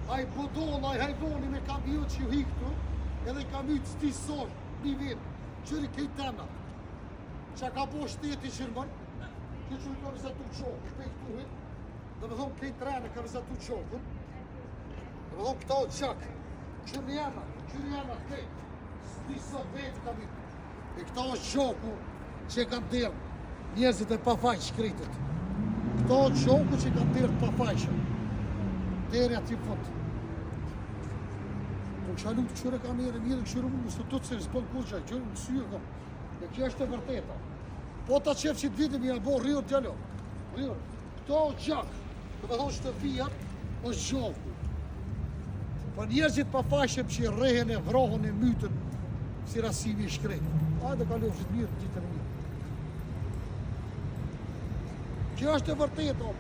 Ai bodolla, ai hajdoni me kamion që ju hiktu, edhe kamion stisor, mi vin, qëri kejt tema. Qa ka po shteti qërmën, që që ka vizatu qokë, shpejt tuhit, dhe me thonë kejt rene ka vizatu qokën, dhe me thonë këta o qak, qërë jena, kejt, stisor vetë kamion. E këta o qoku që kanë derë, njerëzit e pafajnë shkritit. Këta o qoku që kanë derë pafajshën, deri ati fund. Po qalu të këshure ka mirë këshure mu, së të të s'bën kur qaj, gjërë më syë kom. E kjo është e vërteta. Po ta qef që të vidim i abo rrër djalo. Rrër. Këto o gjak, të me thonë shtëfia, është gjoku. Po njerëzit pa fashëm që i rehen e vrohën e mytën, si rasimi i shkrejt. Hajde kalofshit mirë, gjithë e mirë. Kjo është e vërteta,